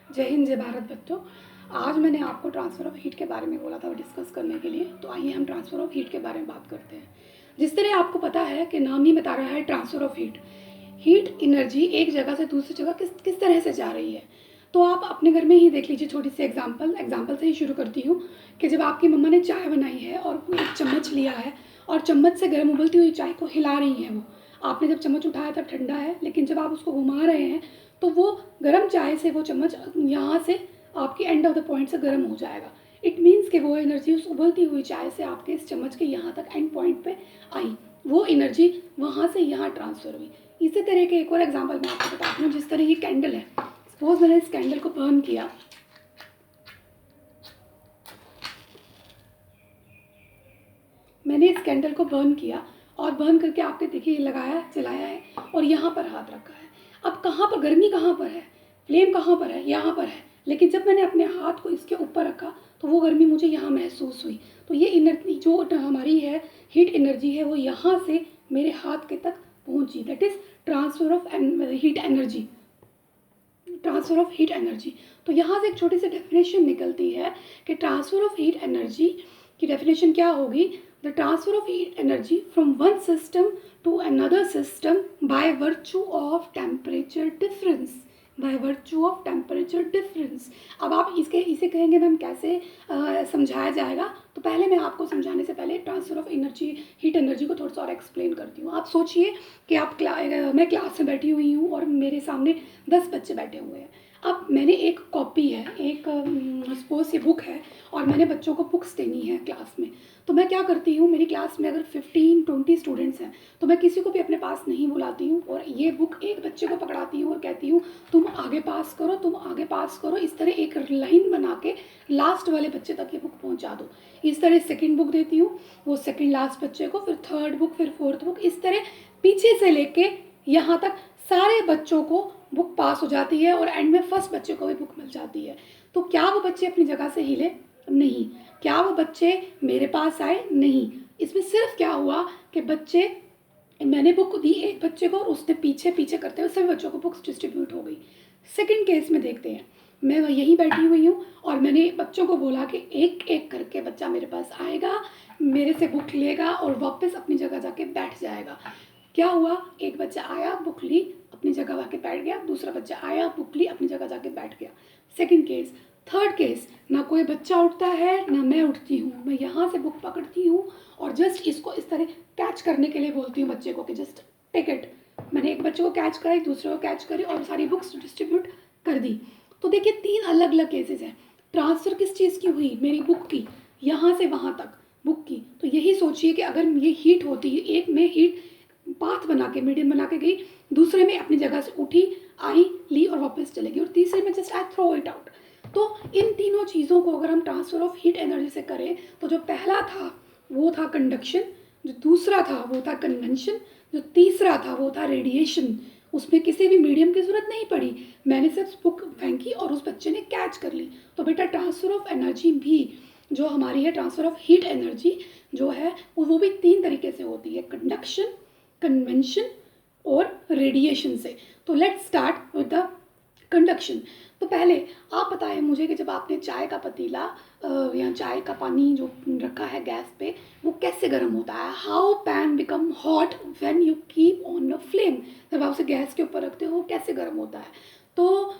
जय हिंद, जय भारत बच्चों। आज मैंने आपको ट्रांसफ़र ऑफ हीट के बारे में बोला था डिस्कस करने के लिए, तो आइए हम ट्रांसफ़र ऑफ हीट के बारे में बात करते हैं। जिस तरह आपको पता है कि नाम ही बता रहा है transfer of heat, heat energy एक जगह से दूसरी जगह किस तरह से जा रही है। तो आप अपने घर में ही देख लीजिए, छोटी सी एग्जाम्पल से ही शुरू करती हूँ कि जब आपकी मम्मा ने चाय बनाई है और एक चम्मच लिया है और चम्मच से गर्म उबलती हुई चाय को हिला रही है, वो आपने जब चम्मच उठाया तब ठंडा है, लेकिन जब आप उसको घुमा रहे हैं तो वो गर्म चाय से वो चम्मच यहाँ से आपकी एंड ऑफ द पॉइंट से गर्म हो जाएगा। इट मीन्स कि वो एनर्जी उस उबलती हुई चाय से आपके इस चम्मच के यहाँ तक एंड पॉइंट पे आई, वो एनर्जी वहाँ से यहाँ ट्रांसफ़र हुई। इसी तरह के एक और एग्जांपल मैं आपको बताती हूँ। जिस तरह ये कैंडल है, सपोज मैंने इस कैंडल को बर्न किया, और बर्न करके आपने देखिए लगाया, जलाया है और यहाँ पर हाथ रखा है। अब कहाँ पर गर्मी, कहाँ पर है, फ्लेम कहाँ पर है, यहाँ पर है, लेकिन जब मैंने अपने हाथ को इसके ऊपर रखा तो वो गर्मी मुझे यहाँ महसूस हुई। तो ये एनर्जी जो हमारी है, हीट एनर्जी है, वो यहाँ से मेरे हाथ के तक पहुँची। That is transfer of heat energy. Transfer of heat energy. तो यहाँ से एक छोटी सी डेफिनेशन निकलती है कि ट्रांसफ़र ऑफ हीट एनर्जी की डेफिनेशन क्या होगी। The transfer of heat energy from one system to another system by virtue of temperature difference. अब आप इसे कहेंगे मैम कैसे समझाया जाएगा। तो पहले मैं आपको समझाने से पहले transfer of energy, heat energy को थोड़ा सा और एक्सप्लेन करती हूँ। आप सोचिए कि मैं क्लास में बैठी हुई हूँ और मेरे सामने 10 बच्चे बैठे हुए हैं। अब मैंने एक कॉपी है, एक सपोज ये बुक है और मैंने बच्चों को बुक्स देनी है क्लास में। तो मैं क्या करती हूँ, मेरी क्लास में अगर 15-20 स्टूडेंट्स हैं तो मैं किसी को भी अपने पास नहीं बुलाती हूँ और ये बुक एक बच्चे को पकड़ाती हूँ और कहती हूँ तुम आगे पास करो, तुम आगे पास करो। इस तरह एक लाइन बना के लास्ट वाले बच्चे तक ये बुक पहुँचा दो। इस तरह सेकेंड बुक देती हूँ, वो सेकेंड लास्ट बच्चे को, फिर थर्ड बुक, फिर फोर्थ बुक, इस तरह पीछे से लेके यहाँ तक सारे बच्चों को बुक पास हो जाती है और एंड में फर्स्ट बच्चे को भी बुक मिल जाती है। तो क्या वो बच्चे अपनी जगह से हिले? नहीं। क्या वो बच्चे मेरे पास आए? नहीं। इसमें सिर्फ क्या हुआ कि मैंने बुक दी एक बच्चे को और उसने पीछे पीछे करते हुए सभी बच्चों को बुक्स डिस्ट्रीब्यूट हो गई। सेकंड केस में देखते हैं, मैं यहीं बैठी हुई हूँ और मैंने बच्चों को बोला कि एक एक करके बच्चा मेरे पास आएगा, मेरे से बुक लेगा और वापस अपनी जगह जाके बैठ जाएगा। क्या हुआ, एक बच्चा आया, बुक ली, अपनी जगह आके बैठ गया, दूसरा बच्चा आया, बुक ली, अपनी जगह जाके बैठ गया। Second case. थर्ड केस, ना कोई बच्चा उठता है ना मैं उठती हूँ, मैं यहाँ से बुक पकड़ती हूँ और जस्ट इसको इस तरह कैच करने के लिए बोलती हूँ बच्चे को कि जस्ट टेक इट। मैंने एक बच्चे को कैच करी, दूसरे को कैच करी और सारी बुक्स डिस्ट्रीब्यूट कर दी। तो देखिए 3 अलग अलग केसेस हैं। ट्रांसफ़र किस चीज़ की हुई? मेरी बुक की, यहाँ से वहाँ तक बुक की। तो यही सोचिए कि अगर ये हीट होती है, एक में हीट पाथ बना के, मीडियम बना के गई, दूसरे में अपनी जगह से उठी, आई, ली और वापस चलेगी, और तीसरे में just I throw it out. तो इन तीनों चीज़ों को अगर हम ट्रांसफ़र ऑफ हीट एनर्जी से करें तो जो पहला था वो था कंडक्शन, जो दूसरा था वो था कन्वेंशन, जो तीसरा था वो था रेडिएशन। उसमें किसी भी मीडियम की ज़रूरत नहीं पड़ी, मैंने सिर्फ बुक फेंकी और उस बच्चे ने कैच कर ली। तो बेटा ट्रांसफ़र ऑफ एनर्जी भी जो हमारी है, ट्रांसफ़र ऑफ हीट एनर्जी जो है वो भी 3 तरीके से होती है, कंडक्शन, कन्वेंशन और रेडिएशन से। तो let's start with the conduction. तो पहले आप बताएं मुझे कि जब आपने चाय का पतीला या चाय का पानी जो रखा है गैस पे, वो कैसे गर्म होता है। How pan become hot when you keep on the flame. जब आप उसे गैस के ऊपर रखते हो वो कैसे गर्म होता है। तो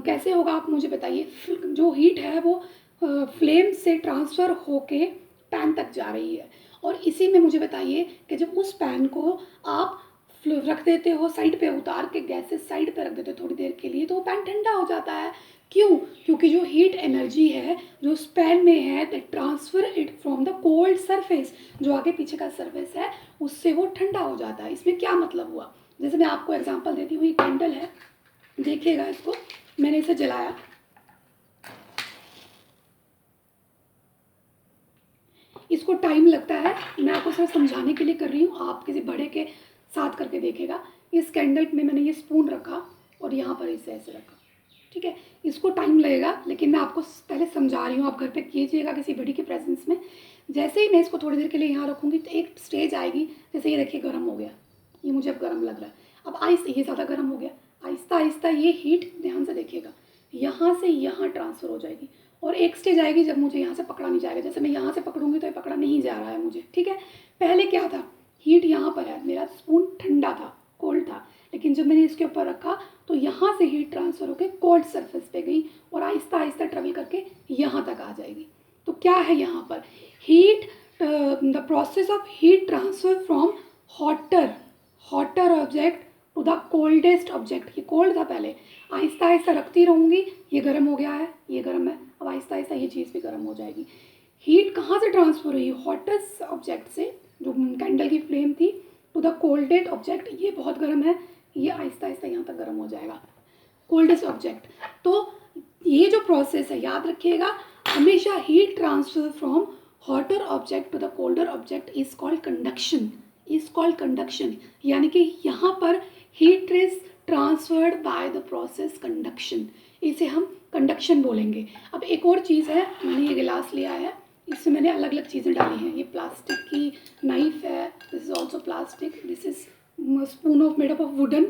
कैसे होगा आप मुझे बताइए। जो हीट है वो फ्लेम से ट्रांसफ़र होके पैन तक जा रही है और इसी में मुझे बताइए कि जब उस पैन को आप रख देते हो साइड पे, उतार के गैस से साइड पे रख देते हो थोड़ी देर के लिए, तो वो पैन ठंडा हो जाता है। क्यों? क्योंकि जो हीट एनर्जी है जो उस पैन में है, that transfer it from the cold surface, जो आगे पीछे का सरफेस है उससे वो ठंडा हो जाता है। इसमें क्या मतलब हुआ, जैसे मैं आपको एग्जांपल देती हूँ। ये कैंडल है, देखिएगा इसको, मैंने इसे जलाया, इसको टाइम लगता है, मैं आपको सिर्फ समझाने के लिए कर रही हूँ, आप किसी बड़े के साथ करके देखेगा। इस कैंडल में मैंने ये स्पून रखा और यहाँ पर इसे ऐसे रखा, ठीक है। इसको टाइम लगेगा लेकिन मैं आपको पहले समझा रही हूँ, आप घर पे कीजिएगा किसी बड़ी के प्रेजेंस में। जैसे ही मैं इसको थोड़ी देर के लिए यहाँ रखूँगी तो एक स्टेज आएगी, जैसे ये देखिए गर्म हो गया, ये मुझे अब गर्म लग रहा है। अब आहिस्ता, ये ज़्यादा गर्म हो गया, आहिस्ता आहिस्ता ये हीट, ध्यान से देखिएगा, यहाँ से यहाँ ट्रांसफ़र हो जाएगी। और एक स्टेज आएगी जब मुझे यहाँ से पकड़ा नहीं जाएगा, जैसे मैं यहाँ से पकड़ूंगी तो ये पकड़ा नहीं जा रहा है मुझे, ठीक है। पहले क्या था, हीट यहाँ पर है, मेरा स्पून ठंडा था, कोल्ड था, लेकिन जब मैंने इसके ऊपर रखा तो यहाँ से हीट ट्रांसफ़र होकर कोल्ड सरफेस पे गई और आहिस्ता आहिस्ता ट्रेवल करके यहाँ तक आ जाएगी। तो क्या है यहाँ पर, heat, the process of heat transfer from hotter object to the coldest object. ये कोल्ड था पहले, आहिस्ता आहिस्ता रखती रहूँगी, ये गर्म हो गया है, ये गर्म है, अब आहिस्ता आहिस्ता ये चीज़ भी गर्म हो जाएगी। हीट कहाँ से ट्रांसफ़र हुई, हॉटेस्ट ऑब्जेक्ट से, जो कैंडल की फ्लेम थी, टू द कोल्डेस्ट ऑब्जेक्ट, ये बहुत गर्म है, ये आहिस्ता आहिस्ता यहाँ तक गर्म हो जाएगा, कोल्डेस्ट ऑब्जेक्ट। तो ये जो प्रोसेस है, याद रखिएगा हमेशा, heat transfer from hotter object to the colder object is called conduction, यानी कि यहाँ पर heat is transferred by the process conduction, इसे हम कंडक्शन बोलेंगे। अब एक और चीज़ है, मैंने ये गिलास लिया है, इसमें मैंने अलग अलग चीज़ें डाली हैं, ये प्लास्टिक की नाइफ है, this is also plastic, this is spoon of made up of wooden,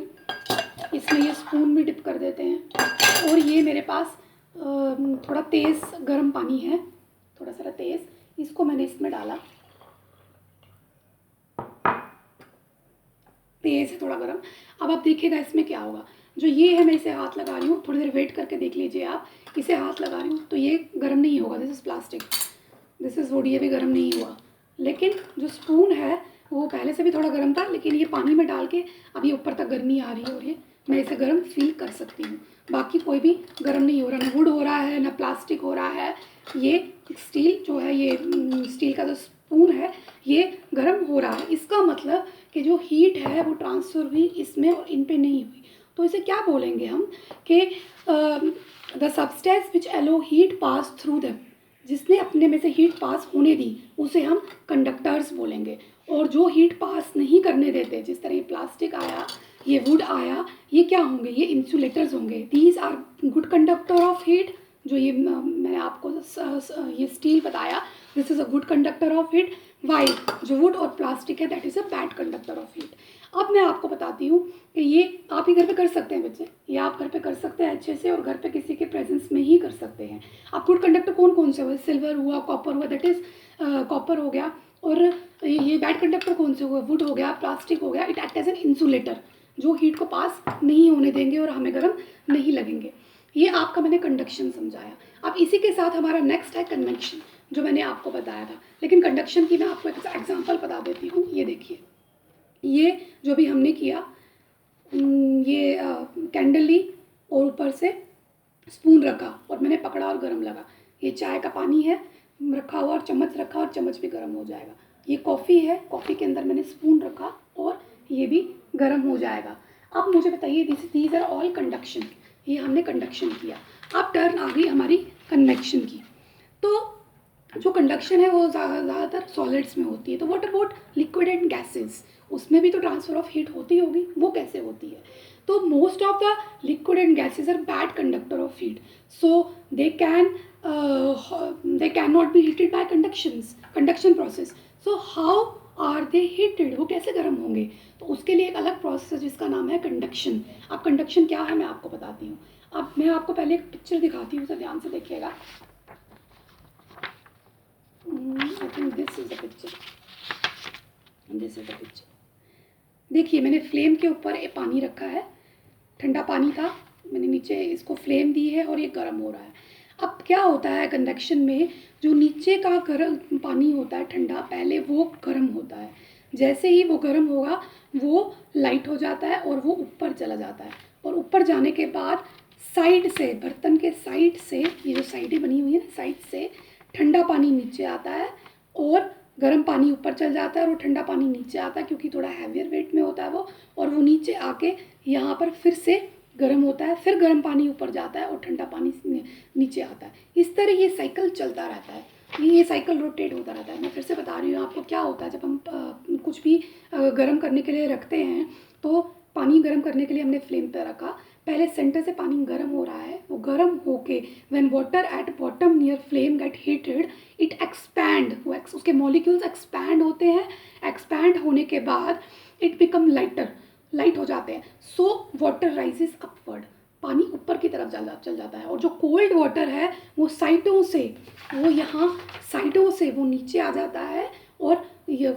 इसमें ये स्पून भी डिप कर देते हैं। और ये मेरे पास थोड़ा तेज़ गर्म पानी है, थोड़ा सा तेज़, इसको मैंने इसमें डाला, तेज़ है थोड़ा गर्म। अब आप देखिएगा इसमें क्या होगा, जो ये है मैं इसे हाथ लगा रही हूँ, थोड़ी देर वेट करके देख लीजिए आप, इसे हाथ लगा रही हूँ तो ये गर्म नहीं होगा, this is plastic, this is would, ये भी गर्म नहीं हुआ। लेकिन जो स्पून है वो पहले से भी थोड़ा गर्म था, लेकिन ये पानी में डाल के अब ये ऊपर तक गर्मी आ रही है और ये मैं इसे गर्म फील कर सकती हूँ। बाकी कोई भी गर्म नहीं हो रहा, ना वुड हो रहा है ना प्लास्टिक हो रहा है, ये स्टील जो है, ये स्टील का जो स्पून है ये गर्म हो रहा है। इसका मतलब कि जो हीट है वो ट्रांसफ़र हुई इसमें और इन पे नहीं हुई। तो इसे क्या बोलेंगे हम कि the substance which yellow heat pass through them, जिसने अपने में से हीट पास होने दी उसे हम कंडक्टर्स बोलेंगे। और जो हीट पास नहीं करने देते, जिस तरह ये प्लास्टिक आया, ये वुड आया, ये क्या होंगे, ये इंसुलेटर्स होंगे, these are good conductor of heat. जो ये मैंने आपको ये स्टील बताया, this is a good conductor of heat, while जो वुड और प्लास्टिक है that is a bad conductor of heat. अब मैं आपको बताती हूँ कि ये आप ही घर पे कर सकते हैं बच्चे, ये आप घर पे कर सकते हैं अच्छे से, और घर पे किसी के प्रेजेंस में ही कर सकते हैं। आप गुड कंडक्टर कौन कौन से हुए, सिल्वर हुआ, कॉपर हुआ, दैट इज़ कॉपर हो गया, और ये बैड कंडक्टर कौन से हुए, वुड हो गया, प्लास्टिक हो गया, it act as an insulator, जो हीट को पास नहीं होने देंगे और हमें गर्म नहीं लगेंगे। ये आपका मैंने कंडक्शन समझाया। अब इसी के साथ हमारा नेक्स्ट है कन्वेक्शन, जो मैंने आपको बताया था। लेकिन कंडक्शन की मैं आपको एक एग्जांपल बता देती हूँ। ये देखिए, ये जो भी हमने किया, ये कैंडल ली और ऊपर से स्पून रखा और मैंने पकड़ा और गर्म लगा। ये चाय का पानी है रखा हुआ और चम्मच रखा और चम्मच भी गर्म हो जाएगा। ये कॉफ़ी है, कॉफ़ी के अंदर मैंने स्पून रखा और ये भी गर्म हो जाएगा। अब मुझे बताइए, दीज आर ऑल कंडक्शन, ये हमने कंडक्शन किया। अब टर्न आ गई हमारी कन्वेक्शन की। तो जो कंडक्शन है वो ज़्यादातर सॉलिड्स में होती है। तो what about liquid and gases, उसमें भी तो ट्रांसफ़र ऑफ हीट होती होगी, वो कैसे होती है? तो most of the liquid and gases are bad conductor of heat, so they can not be heated by conduction process. So how are they heated, वो कैसे गर्म होंगे? तो उसके लिए एक अलग प्रोसेस है जिसका नाम है कंडक्शन। अब कंडक्शन क्या है मैं आपको बताती हूँ। अब मैं आपको पहले एक पिक्चर दिखाती हूँ, उसे ध्यान से देखिएगा। I think this is the picture, this is the picture. देखिए, मैंने फ्लेम के ऊपर एक पानी रखा है, ठंडा पानी था, मैंने नीचे इसको फ्लेम दी है और ये गर्म हो रहा है। अब क्या होता है कंडक्शन में, जो नीचे का गर्म पानी होता है ठंडा, पहले वो गर्म होता है, जैसे ही वो गर्म होगा वो लाइट हो जाता है और वो ऊपर चला जाता है। और ऊपर जाने के बाद साइड से, बर्तन के साइड से, ये जो साइडें बनी हुई है ना, साइड से ठंडा पानी नीचे आता है और गर्म पानी ऊपर चल जाता है और वो ठंडा पानी नीचे आता है, क्योंकि थोड़ा हैवियर वेट में होता है वो, और वो नीचे आके यहाँ पर फिर से गर्म होता है, फिर गर्म पानी ऊपर जाता है और ठंडा पानी नीचे आता है। इस तरह ये साइकिल चलता रहता है, ये साइकिल रोटेट होता रहता है। मैं फिर से बता रही हूँ आपको, क्या होता है जब हम कुछ भी गर्म करने के लिए रखते हैं, तो पानी गर्म करने के लिए हमने फ्लेम पे रखा, पहले सेंटर से पानी गर्म हो रहा है, वो गर्म होके when water at bottom near flame gate heated it expand, उसके मॉलिक्यूल्स एक्सपैंड होते हैं, एक्सपैंड होने के बाद इट बिकम लाइटर, लाइट हो जाते हैं। सो वाटर राइजेस अपवर्ड, पानी ऊपर की तरफ चल जाता है, और जो कोल्ड वाटर है वो साइडों से, वो यहाँ साइडों से वो नीचे आ जाता है, और ये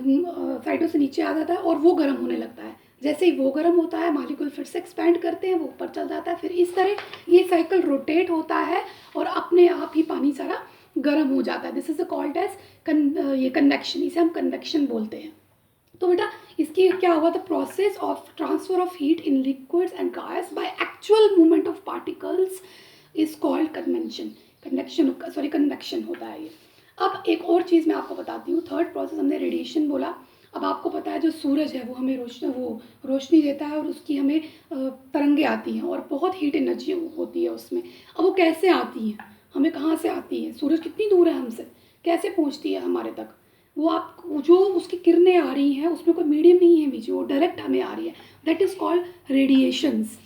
साइडों से नीचे आ जाता है और वो गर्म होने लगता है। जैसे ही वो गर्म होता है, मॉलिक्यूल फिर से एक्सपैंड करते हैं, वो ऊपर चल जाता है, फिर इस तरह ये साइकिल रोटेट होता है और अपने आप ही पानी सारा गर्म हो जाता है। दिस इज कॉल्ड एज ये कन्वेक्शन, इसे हम कन्वेक्शन बोलते हैं। तो बेटा इसकी क्या हुआ, the process of transfer of heat in liquids and gas by actual movement of particles is called convection होता है ये। अब एक और चीज़ मैं आपको बताती हूँ, थर्ड प्रोसेस हमने रेडिएशन बोला। अब आपको पता है जो सूरज है वो हमें रोशनी देता है और उसकी हमें तरंगे आती हैं और बहुत हीट एनर्जी होती है उसमें। अब वो कैसे आती हैं, हमें कहाँ से आती है, सूरज कितनी दूर है हमसे, कैसे पहुँचती है हमारे तक, वो आप जो उसकी किरणें आ रही हैं उसमें कोई मीडियम नहीं है बीच में, वो डायरेक्ट हमें आ रही है। That is called radiations.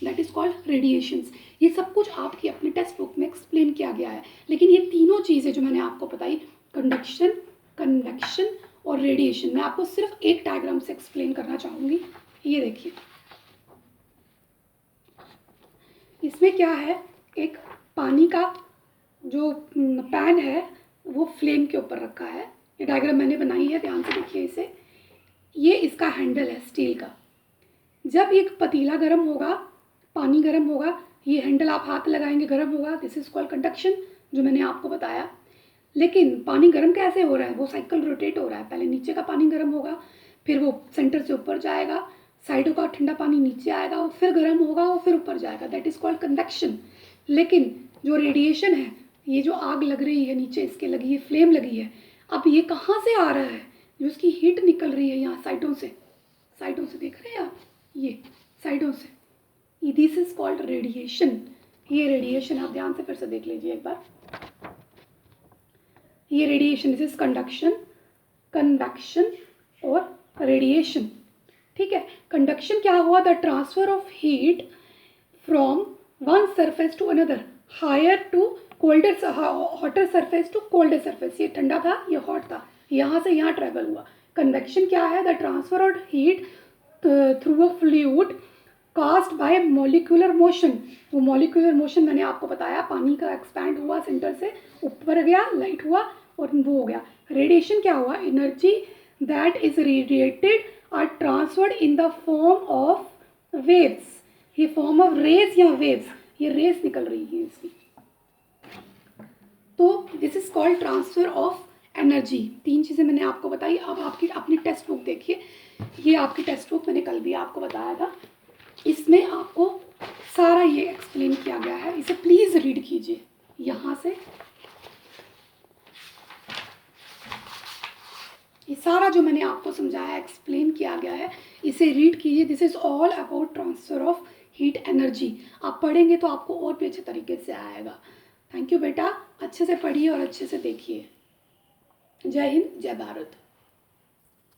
ये सब कुछ आपकी अपनी टेक्स्ट बुक में एक्सप्लेन किया गया है। लेकिन ये तीनों चीज़ें जो मैंने आपको बताई, कंडक्शन, कन्वेक्शन और रेडिएशन, मैं आपको सिर्फ एक डायग्राम से एक्सप्लेन करना चाहूँगी। ये देखिए, इसमें क्या है, एक पानी का जो पैन है वो फ्लेम के ऊपर रखा है। ये डायग्राम मैंने बनाई है, ध्यान से देखिए इसे। ये इसका हैंडल है स्टील का। जब एक पतीला गर्म होगा, पानी गर्म होगा, ये हैंडल आप हाथ लगाएंगे गर्म होगा, दिस इज कॉल्ड कंडक्शन, जो मैंने आपको बताया। लेकिन पानी गर्म कैसे हो रहा है, वो साइकिल रोटेट हो रहा है। पहले नीचे का पानी गर्म होगा, फिर वो सेंटर से ऊपर जाएगा, साइडों का ठंडा पानी नीचे आएगा, वो फिर गर्म होगा, वो फिर ऊपर जाएगा, दैट इज़ कॉल्ड कन्वेक्शन। लेकिन जो रेडिएशन है, ये जो आग लग रही है नीचे इसके लगी है, फ्लेम लगी है, अब ये कहाँ से आ रहा है, जो उसकी हीट निकल रही है यहाँ साइडों से देख रहे हैं आप, ये साइडों से, दिस इज कॉल्ड रेडिएशन। ये रेडिएशन आप ध्यान से फिर से देख लीजिए एक बार। ये radiation, this is conduction, convection और रेडिएशन। ठीक है, कंडक्शन क्या हुआ, the transfer of heat from one surface to another, higher to colder, hotter surface to colder surface. ये ठंडा था, ये हॉट था, यहाँ से यहाँ ट्रेवल हुआ। कन्वेक्शन क्या है, the transfer of heat through a fluid cast by molecular motion. वो मॉलिक्यूलर मोशन मैंने आपको बताया, पानी का एक्सपैंड हुआ, सेंटर से ऊपर गया, लाइट हुआ और वो हो गया। रेडिएशन क्या हुआ, energy that is radiated are transferred in the form of waves. ये फॉर्म ऑफ रेज या वेव्स, ये रेस निकल रही है इसकी। तो this is called transfer of energy. तीन चीज़ें मैंने आपको बताई। अब आपकी अपनी टेक्स्ट बुक देखिए, ये आपकी टेक्स्ट बुक मैंने कल भी आपको बताया था, इसमें आपको सारा ये एक्सप्लेन किया गया है। इसे प्लीज़ रीड कीजिए, यहाँ से ये सारा जो मैंने आपको समझाया, एक्सप्लेन किया गया है, इसे रीड कीजिए। This is all about transfer of heat energy. आप पढ़ेंगे तो आपको और भी अच्छे तरीके से आएगा। थैंक यू बेटा, अच्छे से पढ़िए और अच्छे से देखिए। जय हिंद, जय भारत।